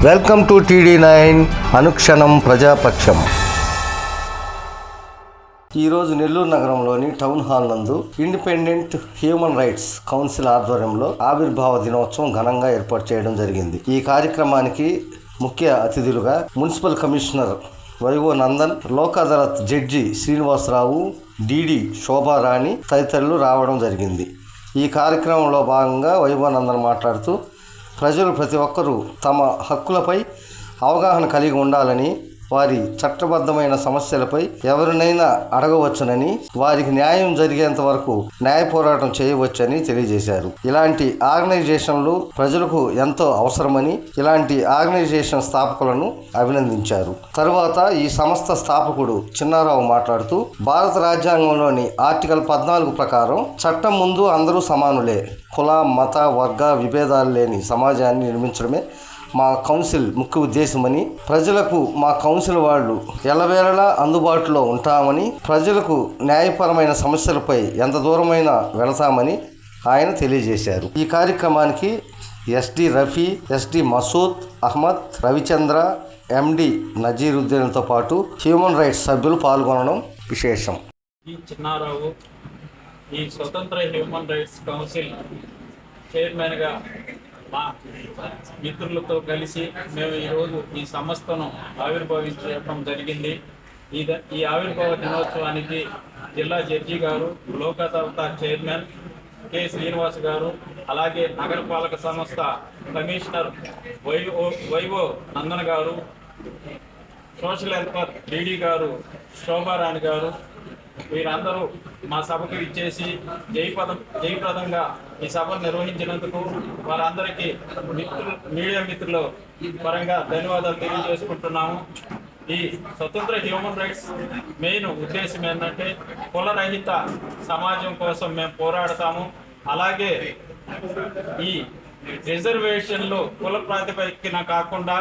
Welcome to TD9 అనుక్షణం ప్రజాపక్షం. ఈరోజు నెల్లూరు నగరంలోని town hall నందు ఇండిపెండెంట్ హ్యూమన్ రైట్స్ కౌన్సిల్ ఆధ్వర్యంలో ఆవిర్భావ దినోత్సవం ఘనంగా ఏర్పాటు చేయడం జరిగింది. ఈ కార్యక్రమానికి ముఖ్య అతిథులుగా మున్సిపల్ కమిషనర్ వైవో నందన్, లోక్ అదాలత్ జడ్జి శ్రీనివాసరావు, డిడి శోభారాణి తదితరులు రావడం జరిగింది. ఈ కార్యక్రమంలో భాగంగా వైవో నందన్ మాట్లాడుతూ ప్రజలు ప్రతి ఒక్కరూ తమ హక్కులపై అవగాహన కలిగి ఉండాలని, వారి చట్టబద్ధమైన సమస్యలపై ఎవరినైనా అడగవచ్చునని, వారికి న్యాయం జరిగేంత వరకు న్యాయ పోరాటం చేయవచ్చని తెలియజేశారు. ఇలాంటి ఆర్గనైజేషన్లు ప్రజలకు ఎంతో అవసరమని, ఇలాంటి ఆర్గనైజేషన్ స్థాపకులను అభినందించారు. తరువాత ఈ సంస్థ స్థాపకుడు చిన్నారావు మాట్లాడుతూ, భారత రాజ్యాంగంలోని ఆర్టికల్ 14 ప్రకారం చట్టం ముందు అందరూ సమానులే, కుల మత వర్గ విభేదాలు లేని సమాజాన్ని నిర్మించడమే మా కౌన్సిల్ ముఖ్య ఉద్దేశమని, ప్రజలకు మా కౌన్సిల్ వాళ్ళు ఎల్లవేళలా అందుబాటులో ఉంటామని, ప్రజలకు న్యాయపరమైన సమస్యలపై ఎంత దూరమైనా వెళతామని ఆయన తెలియజేశారు. ఈ కార్యక్రమానికి SD Rafi, SD Masood Ahmed, Ravichandra, MD నజీరుద్దీన్తో పాటు హ్యూమన్ రైట్స్ సభ్యులు పాల్గొనడం విశేషం. ఈ చిన్నారావు ఈ స్వతంత్ర హ్యూమన్ రైట్స్ కౌన్సిల్ చైర్మన్గా మా మిత్రులతో కలిసి మేము ఈరోజు ఈ సంస్థను ఆవిర్భవించడం జరిగింది. ఈ ఆవిర్భావ దినోత్సవానికి జిల్లా జడ్జి గారు, లోక్ అదాలత్ చైర్మన్ కె శ్రీనివాస్ గారు, అలాగే నగరపాలక సంస్థ కమిషనర్ వైవో నందన్ గారు, సోషల్ వెల్ఫేర్ డిడి గారు శోభారాణి గారు, వీరందరూ మా సభకు ఇచ్చేసి జయప్రదంగా ఈ సభను నిర్వహించినందుకు వారందరికీ మీడియా మిత్రుల పరంగా ధన్యవాదాలు తెలియజేసుకుంటున్నాము. ఈ స్వతంత్ర హ్యూమన్ రైట్స్ మెయిన్ ఉద్దేశం ఏంటంటే కులరహిత సమాజం కోసం మేము పోరాడతాము. అలాగే ఈ రిజర్వేషన్లు కుల ప్రాతిపదికన కాకుండా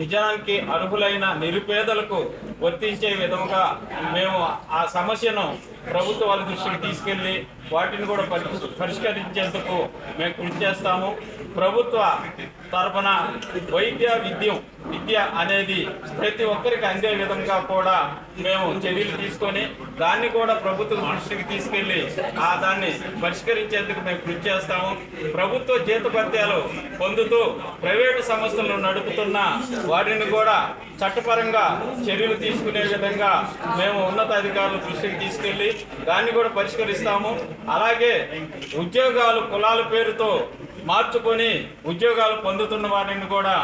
నిజానికి అర్హులైన నిరుపేదలకు వర్తించే విధంగా మేము ఆ సమస్యను ప్రభుత్వాల దృష్టికి తీసుకెళ్ళి వాటిని కూడా పరిష్కరించేందుకు మేము కృషి చేస్తాము. ప్రభుత్వ తరఫున విద్య అనేది ప్రతి ఒక్కరికి అందే విధంగా కూడా మేము చర్యలు తీసుకొని దాన్ని కూడా ప్రభుత్వ దృష్టికి తీసుకెళ్ళి దాన్ని పరిష్కరించేందుకు మేము కృషి చేస్తాము. ప్రభుత్వ జీతభత్యాలు పొందుతూ ప్రైవేటు సంస్థలను నడుపుతున్న వాటిని కూడా చట్టపరంగా చర్యలు తీసుకునే విధంగా మేము ఉన్నతాధికారుల దృష్టికి తీసుకెళ్ళి దాన్ని కూడా పరిష్కరిస్తాము. అలాగే ఉద్యోగాలు కులాల పేరుతో మార్చుకొని ఉద్యోగాలు పొందుతున్న వారిని కూడా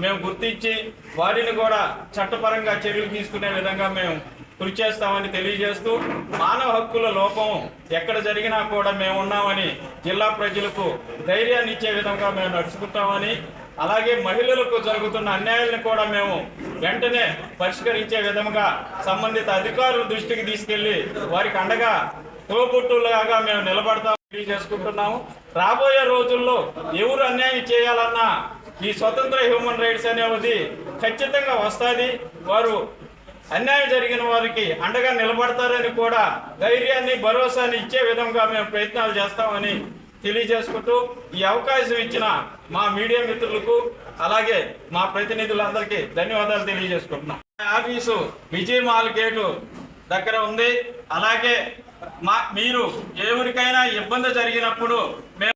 మేము గుర్తించి వారిని కూడా చట్టపరంగా చర్యలు తీసుకునే విధంగా మేము కృషి చేస్తామని తెలియజేస్తూ, మానవ హక్కుల లోపం ఎక్కడ జరిగినా కూడా మేము ఉన్నామని జిల్లా ప్రజలకు ధైర్యాన్ని ఇచ్చే విధంగా మేము నడుచుకుంటామని, అలాగే మహిళలకు జరుగుతున్న అన్యాయాలను కూడా మేము వెంటనే పరిష్కరించే విధంగా సంబంధిత అధికారుల దృష్టికి తీసుకెళ్లి వారికి అండగా తోబుట్టులాగా మేము నిలబడతామని తెలియజేసుకుంటున్నాము. రాబోయే రోజుల్లో ఎవరు అన్యాయం చేయాలన్నా ఈ స్వతంత్ర హ్యూమన్ రైట్స్ అనేది ఖచ్చితంగా వస్తుంది. వారు అన్యాయం జరిగిన వారికి అండగా నిలబడతారని కూడా ధైర్యాన్ని భరోసాని ఇచ్చే విధంగా మేము ప్రయత్నాలు చేస్తామని తెలియజేసుకుంటూ, ఈ అవకాశం ఇచ్చిన మా మీడియా మిత్రులకు అలాగే మా ప్రతినిధులందరికీ ధన్యవాదాలు తెలియజేసుకుంటున్నాం. ఆఫీసు విజయ్ మాల్ గేటు దగ్గర ఉంది. అలాగే మీరు ఎవరికైనా ఇబ్బంది జరిగినప్పుడు మేము